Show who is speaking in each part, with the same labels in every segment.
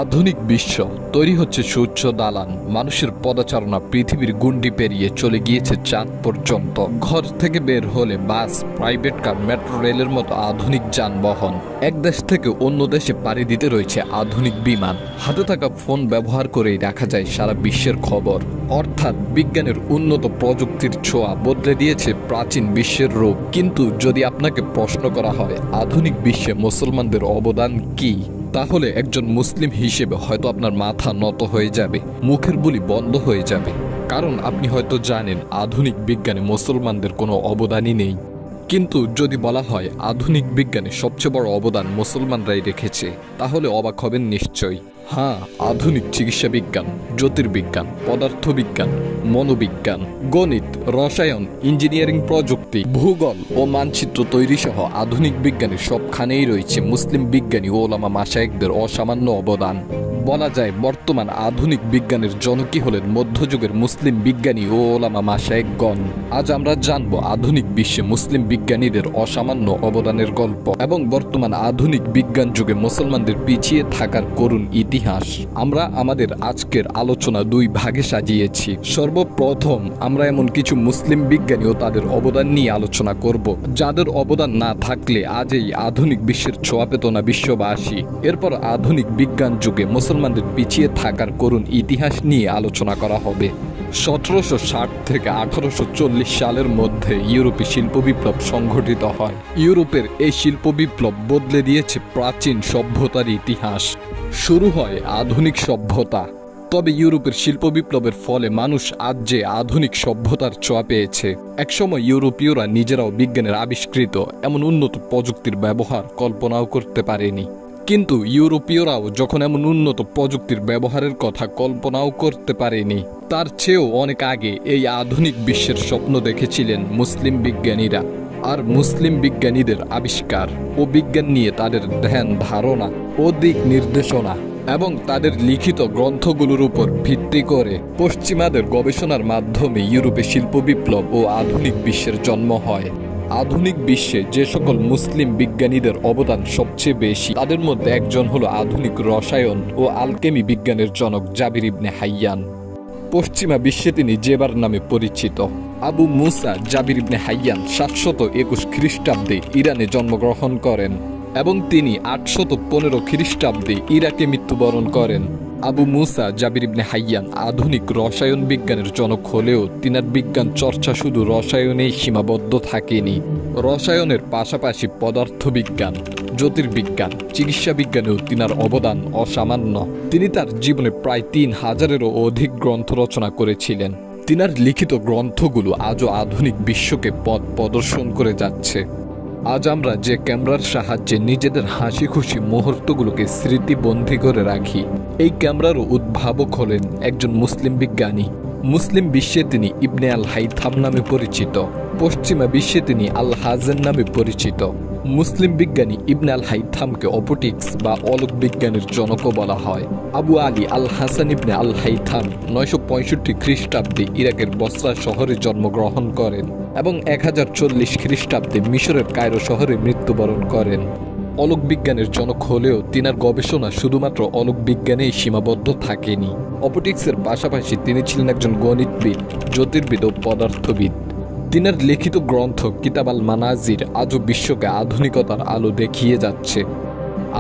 Speaker 1: আধুনিক বিশ্ব তৈরি হচ্ছে সূর্য দালান, মানুষের পদচারণা পৃথিবীর গুন্ডি পেরিয়ে চলে গিয়েছে চাঁদ পর্যন্ত। ঘর থেকে বের হলে বাস, প্রাইভেট কার, মেট্রো রেলের মতো আধুনিক যানবাহন। এক দেশ থেকে অন্য দেশে পাড়ি দিতে রয়েছে আধুনিক বিমান। হাতে থাকা ফোন ব্যবহার করেই রাখা যায় সারা বিশ্বের খবর। অর্থাৎ বিজ্ঞানের উন্নত প্রযুক্তির ছোঁয়া বদলে দিয়েছে প্রাচীন বিশ্বের রূপ। কিন্তু যদি আপনাকে প্রশ্ন করা হয় আধুনিক বিশ্বে মুসলমানদের অবদান কি, তাহলে একজন মুসলিম হিসেবে হয়তো আপনার মাথা নত হয়ে যাবে, মুখের বুলি বন্ধ হয়ে যাবে। কারণ আপনি হয়তো জানেন আধুনিক বিজ্ঞানে মুসলমানদের কোনো অবদানই নেই। কিন্তু যদি বলা হয় আধুনিক বিজ্ঞানে সবচেয়ে বড় অবদান মুসলমানরাই রেখেছে, তাহলে অবাক হবেন নিশ্চয়ই। হ্যাঁ, আধুনিক চিকিৎসা বিজ্ঞান, জ্যোতির্বিজ্ঞান, পদার্থবিজ্ঞান, মনোবিজ্ঞান, গণিত, রসায়ন, ইঞ্জিনিয়ারিং প্রযুক্তি, ভূগোল ও মানচিত্র তৈরি সহ আধুনিক বিজ্ঞানের সবখানেই রয়েছে মুসলিম বিজ্ঞানী ও ওলামা মাশায়েখদের অসামান্য অবদান। বলা যায় বর্তমান আধুনিক বিজ্ঞানের জনকই হলেন মধ্যযুগের মুসলিম বিজ্ঞানী ও ওলামা মাশায়েখগণ। আজ আমরা জানব আধুনিক বিশ্বে মুসলিম বিজ্ঞানীদের অসামান্য অবদানের গল্প এবং বর্তমান আধুনিক বিজ্ঞান যুগে মুসলমানদের পিছিয়ে থাকার করুণ ইতিহাস। আমরা আমাদের আজকের আলোচনা দুই ভাগে সাজিয়েছি। সর্বপ্রথম আমরা এমন কিছু মুসলিম বিজ্ঞানী ও তাদের অবদান নিয়ে আলোচনা করব, যাদের অবদান না থাকলে আজ এই আধুনিক বিশ্বের ছোঁয়া পেত না বিশ্ববাসী। এরপর আধুনিক বিজ্ঞান যুগে মুসলমানদের পিছিয়ে থাকার করুণ ইতিহাস নিয়ে আলোচনা করা হবে। 1760 থেকে 1840 সালের মধ্যে ইউরোপে শিল্প বিপ্লব সংঘটিত হয়। ইউরোপের এই শিল্প বিপ্লব বদলে দিয়েছে প্রাচীন সভ্যতার ইতিহাস। শুরু হয় আধুনিক সভ্যতা। তবে ইউরোপের শিল্প বিপ্লবের ফলে মানুষ আজ যে আধুনিক সভ্যতার ছোঁয়া পেয়েছে, একসময় ইউরোপীয়রা নিজেরাও বিজ্ঞানের আবিষ্কৃত এমন উন্নত প্রযুক্তির ব্যবহার কল্পনাও করতে পারেনি। কিন্তু ইউরোপীয়রাও যখন এমন উন্নত প্রযুক্তির ব্যবহারের কথা কল্পনাও করতে পারেনি, তার চেয়েও অনেক আগে এই আধুনিক বিশ্বের স্বপ্ন দেখেছিলেন মুসলিম বিজ্ঞানীরা। আর মুসলিম বিজ্ঞানীদের আবিষ্কার ও বিজ্ঞান নিয়ে তাদের ধ্যান ধারণা ও দিক নির্দেশনা এবং তাদের লিখিত গ্রন্থগুলোর উপর ভিত্তি করে পশ্চিমাদের গবেষণার মাধ্যমে ইউরোপে শিল্প বিপ্লব ও আধুনিক বিশ্বের জন্ম হয়। আধুনিক বিশ্বে যে সকল মুসলিম বিজ্ঞানীদের অবদান সবচেয়ে বেশি, তাদের মধ্যে একজন হলো আধুনিক রসায়ন ও আলকেমি বিজ্ঞানের জনক জাবির ইবনে হাইয়ান। পশ্চিমা বিশ্বে তিনি জেবার নামে পরিচিত। আবু মুসা জাবির ইবনে হাইয়ান 721 খ্রিস্টাব্দে ইরানে জন্মগ্রহণ করেন এবং তিনি 815 খ্রিস্টাব্দে ইরাকে মৃত্যুবরণ করেন। আবু মুসা জাবির ইবনে হাইয়ান আধুনিক রসায়ন বিজ্ঞানের জনক হলেও তিনার বিজ্ঞান চর্চা শুধু রসায়নেই সীমাবদ্ধ থাকেনি। রসায়নের পাশাপাশি পদার্থবিজ্ঞান, জ্যোতির্বিজ্ঞান, চিকিৎসা বিজ্ঞানেও তিনার অবদান অসামান্য। তিনি তার জীবনে প্রায় 3000-এরও অধিক গ্রন্থ রচনা করেছিলেন। তিনার লিখিত গ্রন্থগুলো আজও আধুনিক বিশ্বকে পথ প্রদর্শন করে যাচ্ছে। আজ আমরা যে ক্যামেরার সাহায্যে নিজেদের হাসি খুশি মুহূর্তগুলোকে স্মৃতিবন্দী করে রাখি, এই ক্যামেরারও উদ্ভাবক হলেন একজন মুসলিম বিজ্ঞানী। মুসলিম বিশ্বে তিনি ইবনে আল হাইথাম নামে পরিচিত, পশ্চিমা বিশ্বে তিনি আল হাজেন নামে পরিচিত। মুসলিম বিজ্ঞানী ইবনে আল হাইথামকে অপটিক্স বা অলোক বিজ্ঞানের জনকও বলা হয়। আবু আলী আল হাসান ইবনে আল হাইথাম 965 খ্রিস্টাব্দে ইরাকের বসরা শহরে জন্মগ্রহণ করেন এবং 1040 খ্রিস্টাব্দে মিশরের কায়রো শহরে মৃত্যুবরণ করেন। অলোক বিজ্ঞানের জনক হলেও তিনার গবেষণা শুধুমাত্র অলোক বিজ্ঞানেই সীমাবদ্ধ থাকেনি। অপটিক্সের পাশাপাশি তিনি ছিলেন একজন গণিতবিদ, জ্যোতির্বিদ ও পদার্থবিদ। তিনার লিখিত গ্রন্থ কিতাব আল মানাজির আজও বিশ্বকে আধুনিকতার আলো দেখিয়ে যাচ্ছে।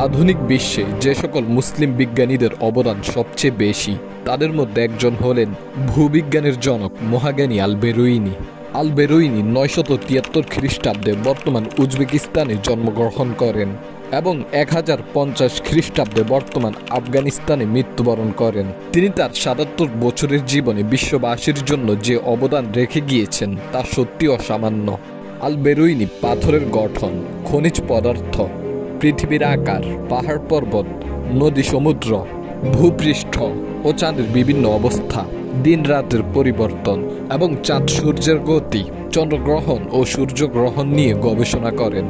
Speaker 1: আধুনিক বিশ্বে যে সকল মুসলিম বিজ্ঞানীদের অবদান সবচেয়ে বেশি, তাদের মধ্যে একজন হলেন ভূবিজ্ঞানের জনক মহাজ্ঞানী আল বেরুইনি। আল বেরুইনি 973 খ্রিস্টাব্দে বর্তমান উজবেকিস্তানে জন্মগ্রহণ করেন এবং 1050 খ্রিস্টাব্দে বর্তমান আফগানিস্তানে মৃত্যুবরণ করেন। তিনি তার 77 বছরের জীবনে বিশ্ববাসীর জন্য যে অবদান রেখে গিয়েছেন তা সত্যি অসামান্য। আল বেরুইনি পাথরের গঠন, খনিজ পদার্থ, পৃথিবীর আকার, পাহাড় পর্বত, নদী সমুদ্র, ভূপৃষ্ঠ ও চাঁদের বিভিন্ন অবস্থা, দিন রাতের পরিবর্তন এবং চাঁদ সূর্যের গতি, চন্দ্রগ্রহণ ও সূর্যগ্রহণ নিয়ে গবেষণা করেন।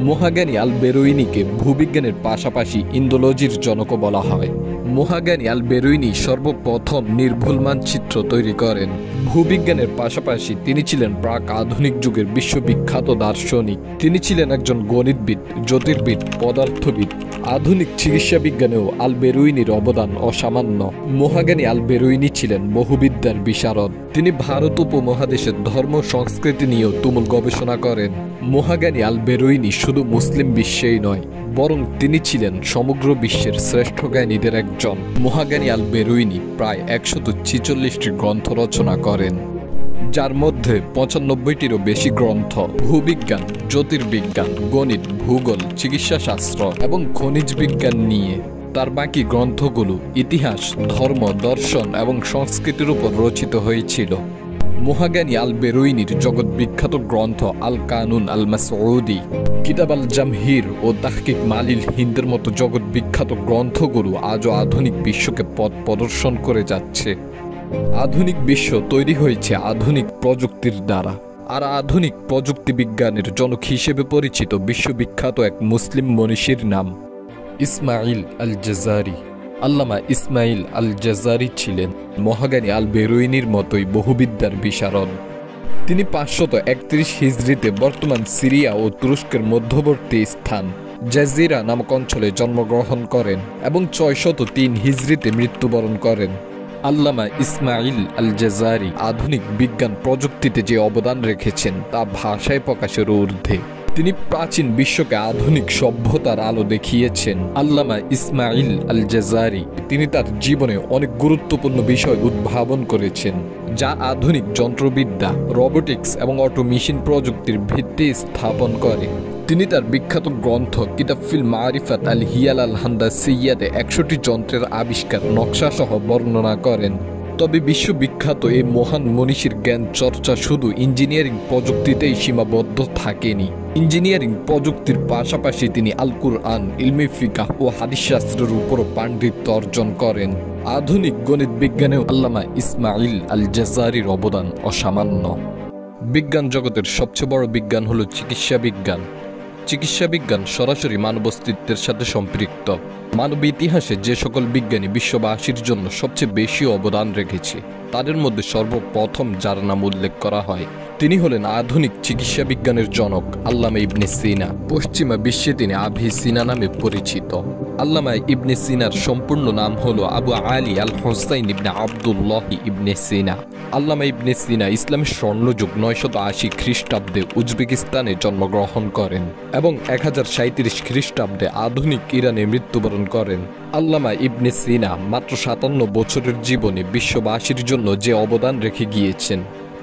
Speaker 1: মহাজ্ঞানী আল বেরুইনিকে ভূবিজ্ঞানের পাশাপাশি ইন্দোলজির জনকও বলা হয়। মহাজ্ঞানী আল বেরুইনি সর্বপ্রথম নির্ভুল মানচিত্র তৈরি করেন। ভূবিজ্ঞানের পাশাপাশি তিনি ছিলেন প্রাক আধুনিক যুগের বিশ্ববিখ্যাত দার্শনিক। তিনি ছিলেন একজন গণিতবিদ, জ্যোতির্বিদ, পদার্থবিদ। আধুনিক চিকিৎসা বিজ্ঞানেও আল বেরুইনির অবদান অসামান্য। মহাজ্ঞানী আল বেরুইনি ছিলেন বহুবিদ্যার বিশারদ। তিনি ভারত উপমহাদেশের ধর্ম সংস্কৃতি নিয়েও তুমুল গবেষণা করেন। মহাজ্ঞানী আল বেরুইনি শুধু মুসলিম বিশ্বেই নয়, বরং তিনি ছিলেন সমগ্র বিশ্বের শ্রেষ্ঠ জ্ঞানীদের একজন। মহাজ্ঞানী আল বেরুইনি প্রায় ১৪৬টি গ্রন্থ রচনা করেন, যার মধ্যে ৯৫টিরও বেশি গ্রন্থ ভূবিজ্ঞান, জ্যোতির্বিজ্ঞান, গণিত, ভূগোল, চিকিৎসাশাস্ত্র এবং খনিজ বিজ্ঞান নিয়ে। তার বাকি গ্রন্থগুলো ইতিহাস, ধর্ম, দর্শন এবং সংস্কৃতির উপর রচিত হয়েছিল। মহাজ্ঞানী আল বেরুইনির জগৎ বিখ্যাত গ্রন্থ আল কানুন আল মাসউদি, কিতাব আল জামহির ও তাহকিক মালিল হিন্দের মতো জগৎ বিখ্যাত গ্রন্থগুলো আজও আধুনিক বিশ্বকে পথ প্রদর্শন করে যাচ্ছে। আধুনিক বিশ্ব তৈরি হয়েছে আধুনিক প্রযুক্তির দ্বারা, আর আধুনিক প্রযুক্তি বিজ্ঞানের জনক হিসেবে পরিচিত বিশ্ববিখ্যাত এক মুসলিম মনীষীর নাম ইসমাইল আল জাজারি। আল্লামা ইসমাইল আল জাজারি ছিলেন মহাজ্ঞানী আল বেরুইনির মতোই বহুবিদ্যার বিশারদ। তিনি ৫৩১ হিজরিতে বর্তমান সিরিয়া ও তুরস্কের মধ্যবর্তী স্থান জাজিরা নামক অঞ্চলে জন্মগ্রহণ করেন এবং ৬০৩ হিজরিতে মৃত্যুবরণ করেন। আল্লামা ইসমাইল আল জাজারি আধুনিক বিজ্ঞান প্রযুক্তিতে যে অবদান রেখেছেন তা ভাষায় প্রকাশের ঊর্ধ্বে। তিনি প্রাচীন বিশ্বকে আধুনিক সভ্যতার আলো দেখিয়েছেন। আল্লামা ইসমাইল আল জাজারি তিনি তার জীবনে অনেক গুরুত্বপূর্ণ বিষয় উদ্ভাবন করেছেন, যা আধুনিক যন্ত্রবিদ্যা, রোবোটিক্স এবং অটোমেশন প্রযুক্তির ভিত্তি স্থাপন করে। তিনি তার বিখ্যাত গ্রন্থ কিতাব ফিল মারিফাত আল হিয়াল আল হান্দাসিয়াতে ১০০টি যন্ত্রের আবিষ্কার নকশা সহ বর্ণনা করেন। তবে বিশ্ববিখ্যাত এই মহান মনীষীর জ্ঞান চর্চা শুধু ইঞ্জিনিয়ারিং প্রযুক্তিতেই সীমাবদ্ধ থাকেনি। ইঞ্জিনিয়ারিং প্রযুক্তির পাশাপাশি তিনি আল কুরআন, ইলমে ফিকাহ ও হাদিস শাস্ত্রের উপরও পাণ্ডিত্য অর্জন করেন। আধুনিক গণিত বিজ্ঞানেও আল্লামা ইসমাইল আল জাজারির অবদান অসামান্য। বিজ্ঞান জগতের সবচেয়ে বড় বিজ্ঞান হল চিকিৎসা বিজ্ঞান। চিকিৎসা বিজ্ঞান সরাসরি মানব অস্তিত্বের সাথে সম্পৃক্ত। মানব ইতিহাসে যে সকল বিজ্ঞানী বিশ্ববাসীর জন্য সবচেয়ে বেশি অবদান রেখেছে, তাদের মধ্যে সর্বপ্রথম যার নাম উল্লেখ করা হয় তিনি হলেন আধুনিক চিকিৎসা বিজ্ঞানের জনক আল্লামা ইবনে সিনা। পশ্চিমা বিশ্বে তিনি আবি সিনা নামে পরিচিত। আল্লামা ইবনে সিনার সম্পূর্ণ নাম হল আবু আলী আল হোসাইন ইবনে আবদুল্লাহ ইবনে সিনা। আল্লামা ইবনে সিনা ইসলামের স্বর্ণযুগ ৯৮০ খ্রিস্টাব্দে উজবেকিস্তানে জন্মগ্রহণ করেন এবং ১০৩৭ খ্রিস্টাব্দে আধুনিক ইরানে মৃত্যুবরণ করেন। আল্লামা ইবনে সিনা মাত্র ৫৭ বছরের জীবনে বিশ্ববাসীর জন্য যে অবদান রেখে গিয়েছেন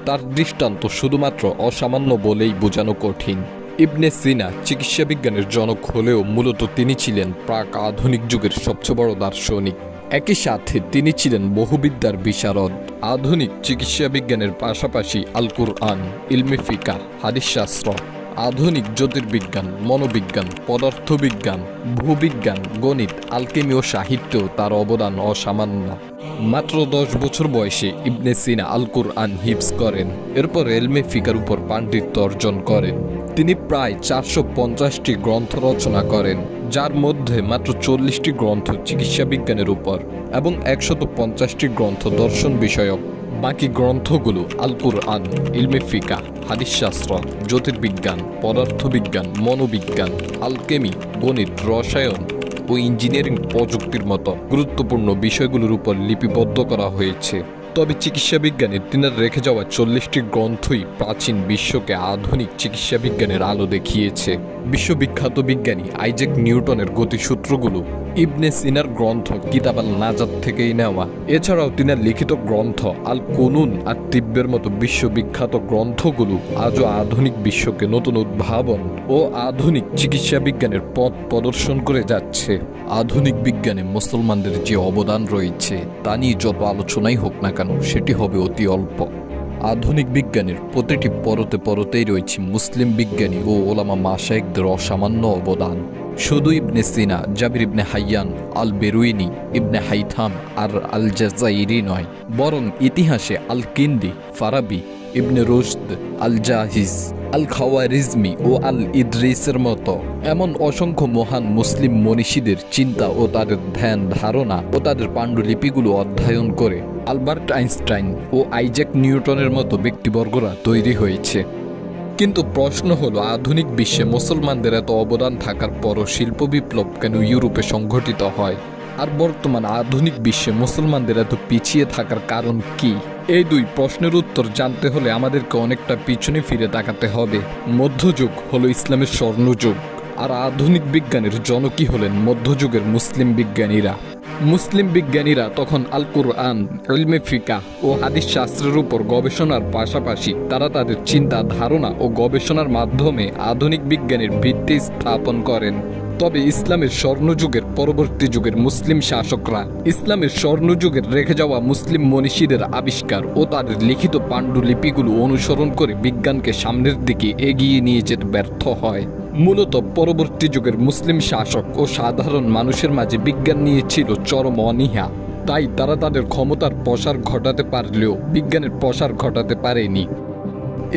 Speaker 1: তার দৃষ্টান্ত শুধুমাত্র অসামান্য বলেই বোঝানো কঠিন। ইবনে সিনা চিকিৎসা বিজ্ঞানের জনক হলেও মূলত তিনি ছিলেন প্রাক আধুনিক যুগের সবচেয়ে বড় দার্শনিক। একই সাথে তিনি ছিলেন বহুবিদ্যার বিশারদ। আধুনিক চিকিৎসা বিজ্ঞানের পাশাপাশি আল কুরআন, ইলমে ফিকাহ, হাদিস শাস্ত্র, আধুনিক জ্যোতির্বিজ্ঞান, মনোবিজ্ঞান, পদার্থবিজ্ঞান, ভূবিজ্ঞান, গণিত, আলকেমি ও সাহিত্যেও তার অবদান অসামান্য। মাত্র ১০ বছর বয়সে ইবনে সিনা আল কুরআন হিফজ করেন, এরপর ইলমে ফিকার উপর পাণ্ডিত্য অর্জন করেন। তিনি প্রায় ৪৫০টি গ্রন্থ রচনা করেন, যার মধ্যে মাত্র ৪০টি গ্রন্থ চিকিৎসা বিজ্ঞানের উপর এবং ১৫০টি গ্রন্থ দর্শন বিষয়ক। বাকি গ্রন্থগুলো আল কুরআন, ইলমে ফিকাহ, হাদিস শাস্ত্র, জ্যোতির্বিজ্ঞান, পদার্থবিজ্ঞান, মনোবিজ্ঞান, আলকেমি, গণিত, রসায়ন ও ইঞ্জিনিয়ারিং প্রযুক্তির মতো গুরুত্বপূর্ণ বিষয়গুলোর উপর লিপিবদ্ধ করা হয়েছে। তবে চিকিৎসা বিজ্ঞানে তিনার রেখে যাওয়া ৪০টি গ্রন্থই প্রাচীন বিশ্বকে আধুনিক চিকিৎসা বিজ্ঞানের আলো দেখিয়েছে। বিশ্ববিখ্যাত বিজ্ঞানী আইজ্যাক নিউটনের গতিসূত্রগুলো ইবনে সিনার গ্রন্থ কিতাব আল নাজাত থেকেই নেওয়া। এছাড়াও তিনার লিখিত গ্রন্থ আল কুনুন আর তিব্বের মতো বিশ্ববিখ্যাত গ্রন্থগুলো আজও আধুনিক বিশ্বকে নতুন উদ্ভাবন ও আধুনিক চিকিৎসা বিজ্ঞানের পথ প্রদর্শন করে যাচ্ছে। আধুনিক বিজ্ঞানে মুসলমানদের যে অবদান রয়েছে তা নিয়ে যত আলোচনাই হোক না কেন সেটি হবে অতি অল্প। আধুনিক বিজ্ঞানের প্রতিটি পরতে পরতেই রয়েছে মুসলিম বিজ্ঞানী ও ওলামা মাশায়েখদের অসামান্য অবদান। শুধু ইবনে সিনা, জাবির ইবনে হাইয়ান, আল বেরুইনি, ইবনে হাইথাম আর আল জাজাইরি নয়, বরং ইতিহাসে আল কিন্দি, ফারাবি, ইবনে রুশদ, আল জাহিজ, আল খাওয়ারিজমি ও আল ইদ্রিসের মতো এমন অসংখ্য মহান মুসলিম মনীষীদের চিন্তা ও তাদের ধ্যান ধারণা ও তাদের পাণ্ডুলিপিগুলো অধ্যয়ন করে আলবার্ট আইনস্টাইন ও আইজ্যাক নিউটনের মতো ব্যক্তিবর্গরা তৈরি হয়েছে। কিন্তু প্রশ্ন হলো, আধুনিক বিশ্বে মুসলমানদের এত অবদান থাকার পরও শিল্প বিপ্লব কেন ইউরোপে সংঘটিত হয়? আর বর্তমান আধুনিক বিশ্বে মুসলমানদের এত পিছিয়ে থাকার কারণ কি? এই দুই প্রশ্নের উত্তর জানতে হলে আমাদেরকে অনেকটা পিছনে ফিরে তাকাতে হবে। মধ্যযুগ হলো ইসলামের স্বর্ণযুগ, আর আধুনিক বিজ্ঞানের জনকই হলেন মধ্যযুগের মুসলিম বিজ্ঞানীরা। মুসলিম বিজ্ঞানীরা তখন আল কুরআন, ইলমে ফিকাহ ও হাদিস শাস্ত্রের উপর গবেষণার পাশাপাশি তারা তাদের চিন্তা ধারণা ও গবেষণার মাধ্যমে আধুনিক বিজ্ঞানের ভিত্তি স্থাপন করেন। তবে ইসলামের স্বর্ণযুগের পরবর্তী যুগের মুসলিম শাসকরা ইসলামের স্বর্ণযুগের রেখে যাওয়া মুসলিম মনীষীদের আবিষ্কার ও তাদের লিখিত পাণ্ডুলিপিগুলো অনুসরণ করে বিজ্ঞানকে সামনের দিকে এগিয়ে নিয়ে যেতে ব্যর্থ হয়। মূলত পরবর্তী যুগের মুসলিম শাসক ও সাধারণ মানুষের মাঝে বিজ্ঞান নিয়ে ছিল চরম অনীহা। তাই তারা তাদের ক্ষমতার প্রসার ঘটাতে পারলেও বিজ্ঞানের প্রসার ঘটাতে পারেনি।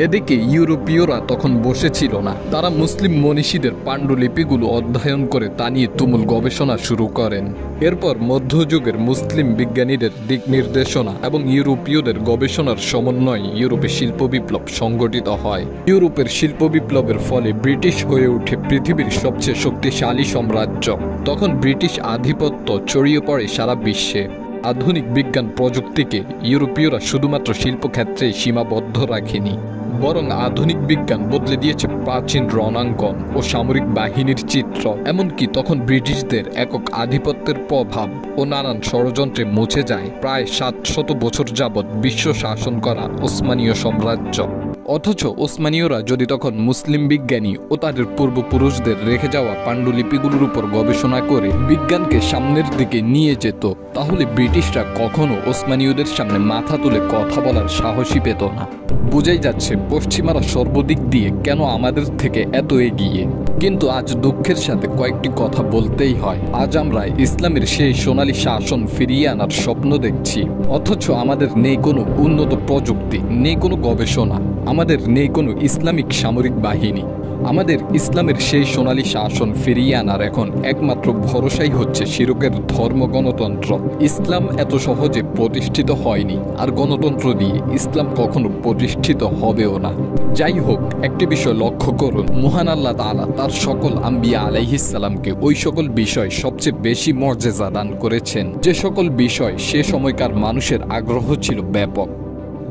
Speaker 1: এদিকে ইউরোপীয়রা তখন বসেছিল না, তারা মুসলিম মনীষীদের পাণ্ডুলিপিগুলো অধ্যয়ন করে তা নিয়ে তুমুল গবেষণা শুরু করেন। এরপর মধ্যযুগের মুসলিম বিজ্ঞানীদের দিক নির্দেশনা এবং ইউরোপীয়দের গবেষণার সমন্বয়ে ইউরোপে শিল্প বিপ্লব সংগঠিত হয়। ইউরোপের শিল্প বিপ্লবের ফলে ব্রিটিশ হয়ে ওঠে পৃথিবীর সবচেয়ে শক্তিশালী সাম্রাজ্য। তখন ব্রিটিশ আধিপত্য ছড়িয়ে পড়ে সারা বিশ্বে। আধুনিক বিজ্ঞান প্রযুক্তিকে ইউরোপীয়রা শুধুমাত্র শিল্পক্ষেত্রেই সীমাবদ্ধ রাখেনি, বরং আধুনিক বিজ্ঞান বদলে দিয়েছে প্রাচীন রণাঙ্গন ও সামরিক বাহিনীর চিত্র। এমনকি তখন ব্রিটিশদের একক আধিপত্যের প্রভাব ও নানান ষড়যন্ত্রে মুছে যায় প্রায় 700 বছর যাবৎ বিশ্ব শাসন করা ওসমানীয় সাম্রাজ্য। অথচ ওসমানীয়রা যদি তখন মুসলিম বিজ্ঞানী ও তাদের পূর্বপুরুষদের রেখে যাওয়া পাণ্ডুলিপিগুলোর উপর গবেষণা করে বিজ্ঞানকে সামনের দিকে নিয়ে যেত, তাহলে ব্রিটিশরা কখনো ওসমানীয়দের সামনে মাথা তুলে কথা বলার সাহসই পেত না। বোঝাই যাচ্ছে পশ্চিমারা সর্বদিক দিয়ে কেন আমাদের থেকে এত এগিয়ে। কিন্তু আজ দুঃখের সাথে কয়েকটি কথা বলতেই হয়। আজ আমরা ইসলামের সেই সোনালী শাসন ফিরিয়ে আনার স্বপ্ন দেখছি, অথচ আমাদের নেই কোনো উন্নত প্রযুক্তি, নেই কোনো গবেষণা, আমাদের নেই কোনো ইসলামিক সামরিক বাহিনী। আমাদের ইসলামের সেই সোনালী শাসন ফিরিয়ে আনার এখন একমাত্র ভরসাই হচ্ছে শিরকের ধর্ম গণতন্ত্র। ইসলাম এত সহজে প্রতিষ্ঠিত হয়নি, আর গণতন্ত্র দিয়ে ইসলাম কখনো প্রতিষ্ঠিত হবেও না। যাই হোক, একটি বিষয় লক্ষ্য করুন, মহান আল্লাহ তাআলা তার সকল আম্বিয়া আলাইহিস সালামকে ওই সকল বিষয় সবচেয়ে বেশি মর্যাদা দান করেছেন যে সকল বিষয় সে সময়কার মানুষের আগ্রহ ছিল ব্যাপক।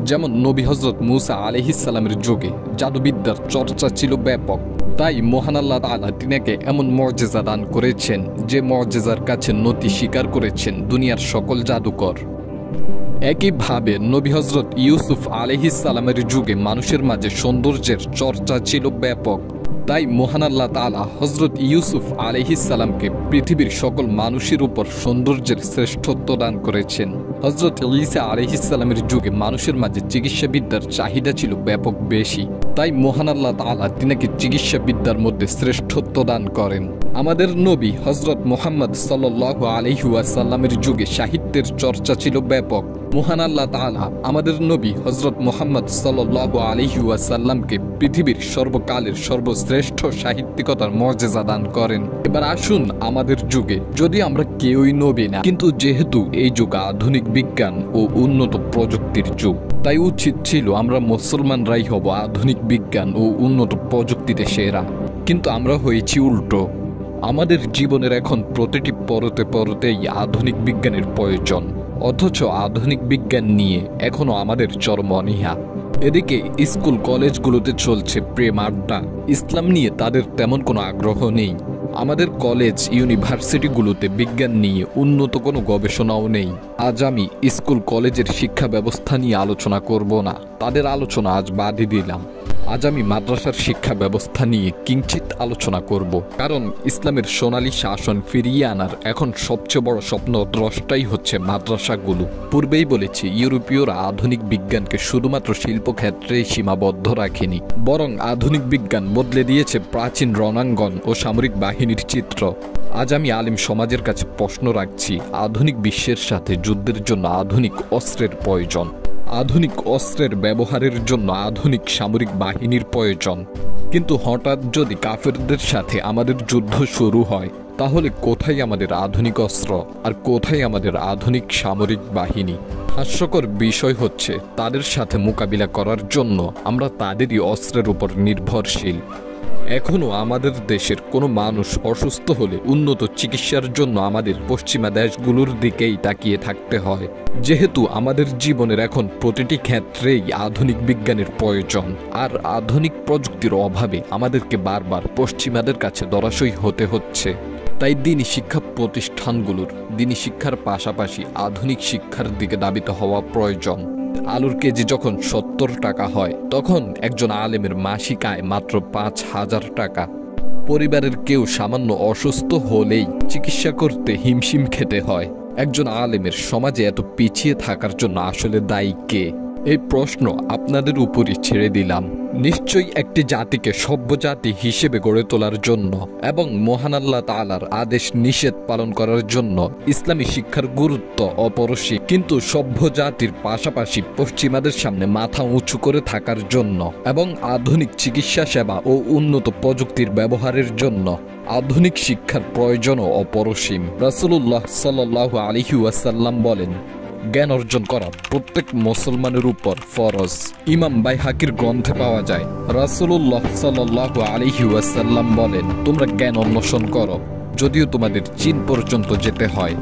Speaker 1: যেমন নবী হযরত মুসা আলাইহিস সালামের যুগে জাদুবিদ্যার চর্চা ছিল ব্যাপক। তাই মহান আল্লাহ তাআলা তিনাকে এমন মর্যাদা দান করেছেন যে মর্যাদার কাছে নতি স্বীকার করেছেন দুনিয়ার সকল জাদুকর। একইভাবে নবী হযরত ইউসুফ আলাইহিস সালামের যুগে মানুষের মাঝে সৌন্দর্যের চর্চা ছিল ব্যাপক। তাই মহান আল্লাহ তাআলা হযরত ইউসুফ আলাইহিস সালামকে পৃথিবীর সকল মানুষের উপর সৌন্দর্যের শ্রেষ্ঠত্ব দান করেছেন। হযরত ঈসা আলাইহিস সালামের যুগে মানুষের মাঝে চিকিৎসাবিদ্যার চাহিদা ছিল ব্যাপক বেশি। তাই মহান আল্লাহ তাআলা তিনাকে চিকিৎসাবিদ্যার মধ্যে শ্রেষ্ঠত্ব দান করেন। আমাদের নবী হযরত মুহাম্মদ সাল্লাল্লাহু আলাইহি ওয়াসাল্লামের যুগে সাহিত্যের চর্চা ছিল ব্যাপক। মহান আল্লাহ তাআলা আমাদের নবী হযরত মুহাম্মদ সাল্লাল্লাহু আলাইহি ওয়াসাল্লামকে পৃথিবীর সর্বকালের সর্বশ্রেষ্ঠ সাহিত্যিকতার মর্যাদা দান করেন। এবার আসুন আমাদের যুগে, যদি আমরা কেউই নবী না, কিন্তু যেহেতু এই যুগ আধুনিক বিজ্ঞান ও উন্নত প্রযুক্তির যুগ, তাই উচিত ছিল আমরা মুসলমানরাই হব আধুনিক বিজ্ঞান ও উন্নত প্রযুক্তিতে সেরা। কিন্তু আমরা হয়েছি উল্টো। আমাদের জীবনের এখন প্রতিটি পরতে পরতেই আধুনিক বিজ্ঞানের প্রয়োজন, অথচ আধুনিক বিজ্ঞান নিয়ে এখনো আমাদের চরম অনীহা। এদিকে স্কুল কলেজগুলোতে চলছে প্রেম আড্ডা, ইসলাম নিয়ে তাদের তেমন কোনো আগ্রহ নেই। আমাদের কলেজ ইউনিভার্সিটিগুলোতে বিজ্ঞান নিয়ে উন্নত কোনো গবেষণাও নেই। আজ আমি স্কুল কলেজের শিক্ষা ব্যবস্থা নিয়ে আলোচনা করব না, তাদের আলোচনা আজ বাদই দিলাম। আজ আমি মাদ্রাসার শিক্ষা ব্যবস্থা নিয়ে কিঞ্চিত আলোচনা করব, কারণ ইসলামের সোনালী শাসন ফিরিয়ে আনার এখন সবচেয়ে বড় স্বপ্ন দ্রষ্টাই হচ্ছে মাদ্রাসাগুলো। পূর্বেই বলেছি, ইউরোপীয়রা আধুনিক বিজ্ঞানকে শুধুমাত্র শিল্পক্ষেত্রেই সীমাবদ্ধ রাখেনি, বরং আধুনিক বিজ্ঞান বদলে দিয়েছে প্রাচীন রণাঙ্গন ও সামরিক বাহিনীর চিত্র। আজ আমি আলেম সমাজের কাছে প্রশ্ন রাখছি, আধুনিক বিশ্বের সাথে যুদ্ধের জন্য আধুনিক অস্ত্রের প্রয়োজন। আধুনিক অস্ত্রের ব্যবহারের জন্য আধুনিক সামরিক বাহিনীর প্রয়োজন। কিন্তু হঠাৎ যদি কাফেরদের সাথে আমাদের যুদ্ধ শুরু হয়, তাহলে কোথায় আমাদের আধুনিক অস্ত্র আর কোথায় আমাদের আধুনিক সামরিক বাহিনী? হাস্যকর বিষয় হচ্ছে, তাদের সাথে মোকাবিলা করার জন্য আমরা তাদেরই অস্ত্রের উপর নির্ভরশীল। এখনও আমাদের দেশের কোনো মানুষ অসুস্থ হলে উন্নত চিকিৎসার জন্য আমাদের পশ্চিমা দেশগুলোর দিকেই তাকিয়ে থাকতে হয়, যেহেতু আমাদের জীবনের এখন প্রতিটি ক্ষেত্রেই আধুনিক বিজ্ঞানের প্রয়োজন। আর আধুনিক প্রযুক্তির অভাবে আমাদেরকে বারবার পশ্চিমাদের কাছে ধরাশয়ী হতে হচ্ছে। তাই দিনী শিক্ষা প্রতিষ্ঠানগুলোর দিনী শিক্ষার পাশাপাশি আধুনিক শিক্ষার দিকে ধাবিত হওয়া প্রয়োজন। আলুর কেজি যখন 70 টাকা হয়, তখন একজন আলেমের মাসিক আয় মাত্র 5,000 টাকা। পরিবারের কেউ সামান্য অসুস্থ হলেই চিকিৎসা করতে হিমশিম খেতে হয়। একজন আলেমের সমাজে এত পিছিয়ে থাকার জন্য আসলে দায়ী কে? এই প্রশ্ন আপনাদের উপরই ছেড়ে দিলাম। নিশ্চয়ই একটি জাতিকে সভ্য জাতি হিসেবে গড়ে তোলার জন্য এবং মহান আল্লাহ তাআলার আদেশ নিষেধ পালন করার জন্য ইসলামী শিক্ষার গুরুত্ব অপরিসীম। কিন্তু সভ্য জাতির পাশাপাশি পশ্চিমাদের সামনে মাথা উঁচু করে থাকার জন্য এবং আধুনিক চিকিৎসা সেবা ও উন্নত প্রযুক্তির ব্যবহারের জন্য আধুনিক শিক্ষার প্রয়োজনও অপরিসীম। রাসূলুল্লাহ সাল্লাল্লাহু আলাইহি ওয়াসাল্লাম বলেন, জ্ঞান অর্জন করা প্রত্যেক মুসলমানের উপর ফরজ। ইমাম বাইহাকির গ্রন্থে পাওয়া যায়, রাসূলুল্লাহ সাল্লাল্লাহু আলাইহি ওয়াসাল্লাম বলেন, তোমরা জ্ঞান অন্বেষণ করো, যদিও তোমাদের চীন পর্যন্ত যেতে হয়।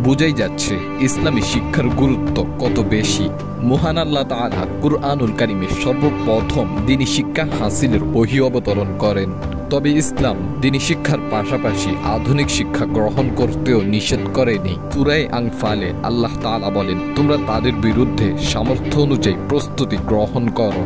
Speaker 1: বুঝাই যাচ্ছে ইসলামী শিক্ষার গুরুত্ব কত বেশি। মহান আল্লাহ তাআলা কুরআনুল কারীমে সর্বপ্রথম দ্বীনি শিক্ষা হাসিলের ওহী অবতরণ করেন। তবে ইসলাম দ্বীনি শিক্ষার পাশাপাশি আধুনিক শিক্ষা গ্রহণ করতেও নিষেধ করেনি। সূরা আনফালে আল্লাহ তাআলা বলেন, তোমরা তাদের বিরুদ্ধে সামর্থ্য অনুযায়ী প্রস্তুতি গ্রহণ করো।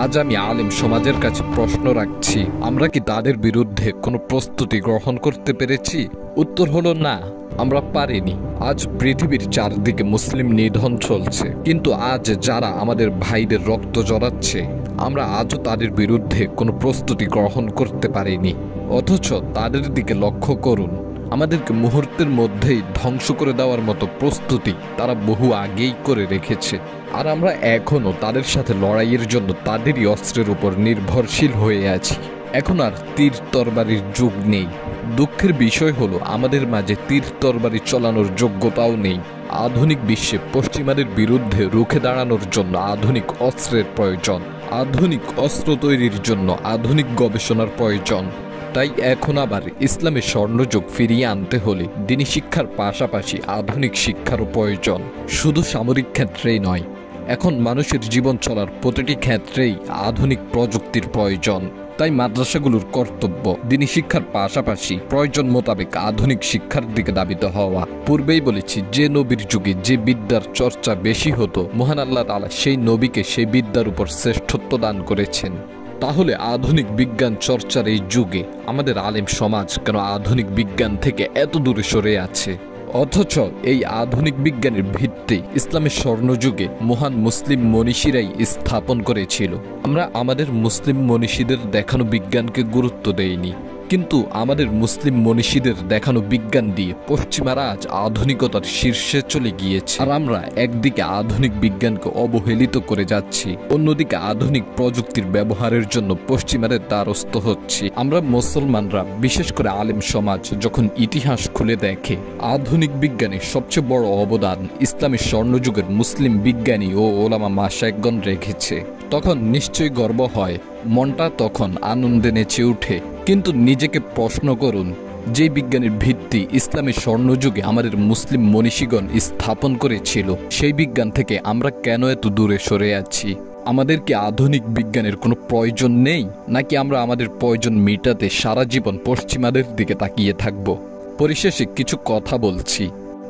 Speaker 1: আজ আমি আলেম সমাজের কাছে প্রশ্ন রাখছি, আমরা কি তাদের বিরুদ্ধে কোনো প্রস্তুতি গ্রহণ করতে পেরেছি? উত্তর হলো না, আমরা পারিনি। আজ পৃথিবীর চারদিকে মুসলিম নিধন চলছে, কিন্তু আজ যারা আমাদের ভাইদের রক্ত জড়াচ্ছে, আমরা আজও তাদের বিরুদ্ধে কোনো প্রস্তুতি গ্রহণ করতে পারিনি। অথচ তাদের দিকে লক্ষ্য করুন, আমাদেরকে মুহূর্তের মধ্যেই ধ্বংস করে দেওয়ার মতো প্রস্তুতি তারা বহু আগেই করে রেখেছে। আর আমরা এখনও তাদের সাথে লড়াইয়ের জন্য তাদেরই অস্ত্রের উপর নির্ভরশীল হয়ে আছি। এখন আর তীর তরবারির যুগ নেই। দুঃখের বিষয় হলো, আমাদের মাঝে তীর তরবারি চালানোর যোগ্যতাও নেই। আধুনিক বিশ্বে পশ্চিমাদের বিরুদ্ধে রুখে দাঁড়ানোর জন্য আধুনিক অস্ত্রের প্রয়োজন। আধুনিক অস্ত্র তৈরির জন্য আধুনিক গবেষণার প্রয়োজন। তাই এখন আবার ইসলামের স্বর্ণযুগ ফিরিয়ে আনতে হলে দ্বীনি শিক্ষার পাশাপাশি আধুনিক শিক্ষারও প্রয়োজন। শুধু সামরিক ক্ষেত্রেই নয়, এখন মানুষের জীবন চলার প্রতিটি ক্ষেত্রেই আধুনিক প্রযুক্তির প্রয়োজন। তাই মাদ্রাসাগুলোর কর্তব্য দ্বীনি শিক্ষার পাশাপাশি প্রয়োজন মোতাবেক আধুনিক শিক্ষার দিকে ধাবিত হওয়া। পূর্বেই বলেছি, যে নবীর যুগে যে বিদ্যার চর্চা বেশি হতো, মহান আল্লাহ তাআলা সেই নবীকে সেই বিদ্যার উপর শ্রেষ্ঠত্ব দান করেছেন। তাহলে আধুনিক বিজ্ঞান চর্চার এই যুগে আমাদের আলেম সমাজ কেন আধুনিক বিজ্ঞান থেকে এত দূরে সরে আছে? অথচ এই আধুনিক বিজ্ঞানের ভিত্তি ইসলামের স্বর্ণযুগে মহান মুসলিম মনীষীরাই স্থাপন করেছিল। আমরা আমাদের মুসলিম মনীষীদের দেখানো বিজ্ঞানকে গুরুত্ব দেইনি, কিন্তু আমাদের মুসলিম মনীষীদের দেখানো বিজ্ঞান দিয়ে পশ্চিমারা আজ আধুনিকতার শীর্ষে চলে গিয়েছে। আর আমরা একদিকে আধুনিক বিজ্ঞানকে অবহেলিত করে যাচ্ছি, অন্যদিকে আধুনিক প্রযুক্তির ব্যবহারের জন্য পশ্চিমাদের দ্বারস্থ হচ্ছি। আমরা মুসলমানরা, বিশেষ করে আলেম সমাজ, যখন ইতিহাস খুলে দেখে আধুনিক বিজ্ঞানের সবচেয়ে বড় অবদান ইসলামের স্বর্ণযুগের মুসলিম বিজ্ঞানী ও ওলামা মাশায়েখগণ রেখেছে, তখন নিশ্চয়ই গর্ব হয়, মনটা তখন আনন্দে নেচে উঠে। কিন্তু নিজেকে প্রশ্ন করুন, যে বিজ্ঞানের ভিত্তি ইসলামের স্বর্ণযুগে আমাদের মুসলিম মনীষীগণ স্থাপন করেছিল, সেই বিজ্ঞান থেকে আমরা কেন এত দূরে সরে আছি? আমাদের কি আধুনিক বিজ্ঞানের কোনো প্রয়োজন নেই, নাকি আমরা আমাদের প্রয়োজন মেটাতে সারা জীবন পশ্চিমাদের দিকে তাকিয়ে থাকব? পরিশেষে কিছু কথা বলছি।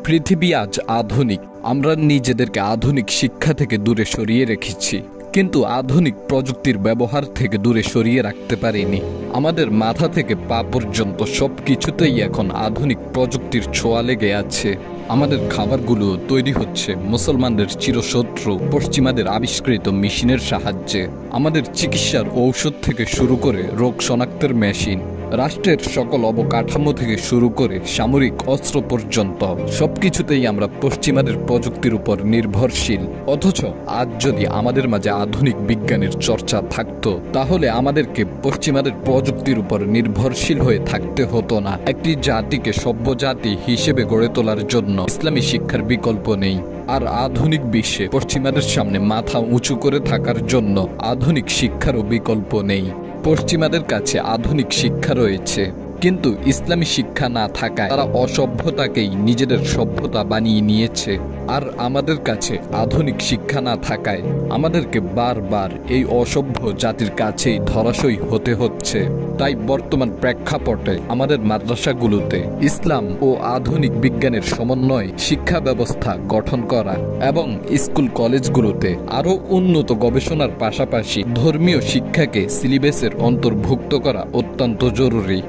Speaker 1: পৃথিবী আজ আধুনিক, আমরা নিজেদেরকে আধুনিক শিক্ষা থেকে দূরে সরিয়ে রেখেছি, কিন্তু আধুনিক প্রযুক্তির ব্যবহার থেকে দূরে সরিয়ে রাখতে পারিনি। আমাদের মাথা থেকে পা পর্যন্ত সবকিছুতেই এখন আধুনিক প্রযুক্তির ছোঁয়া লেগে আছে। আমাদের খাবারগুলো তৈরি হচ্ছে মুসলমানদের চিরশত্রু পশ্চিমাদের আবিষ্কৃত মেশিনের সাহায্যে। আমাদের চিকিৎসার ঔষধ থেকে শুরু করে রোগ শনাক্তের মেশিন, রাষ্ট্রের সকল অবকাঠামো থেকে শুরু করে সামরিক অস্ত্র পর্যন্ত সবকিছুতেই আমরা পশ্চিমাদের প্রযুক্তির উপর নির্ভরশীল। অথচ আজ যদি আমাদের মাঝে আধুনিক বিজ্ঞানের চর্চা থাকতো, তাহলে আমাদেরকে পশ্চিমাদের প্রযুক্তির উপর নির্ভরশীল হয়ে থাকতে হতো না। একটি জাতিকে সভ্য জাতি হিসেবে গড়ে তোলার জন্য ইসলামী শিক্ষার বিকল্প নেই। আর আধুনিক বিশ্বে পশ্চিমাদের সামনে মাথা উঁচু করে থাকার জন্য আধুনিক শিক্ষারও বিকল্প নেই। পশ্চিমাদের কাছে আধুনিক শিক্ষা রয়েছে, কিন্তু ইসলামী শিক্ষা না থাকায় তারা অসভ্যতাকেই নিজেদের সভ্যতা বানিয়ে নিয়েছে। আর আমাদের কাছে আধুনিক শিক্ষা না থাকায় আমাদেরকে বারবার এই অসভ্য জাতির কাছেই ধরাশয়ী হতে হচ্ছে। তাই বর্তমান প্রেক্ষাপটে আমাদের মাদ্রাসাগুলোতে ইসলাম ও আধুনিক বিজ্ঞানের সমন্বয়ে শিক্ষা ব্যবস্থা গঠন করা এবং স্কুল কলেজগুলোতে আরও উন্নত গবেষণার পাশাপাশি ধর্মীয় শিক্ষাকে সিলেবাসের অন্তর্ভুক্ত করা অত্যন্ত জরুরি।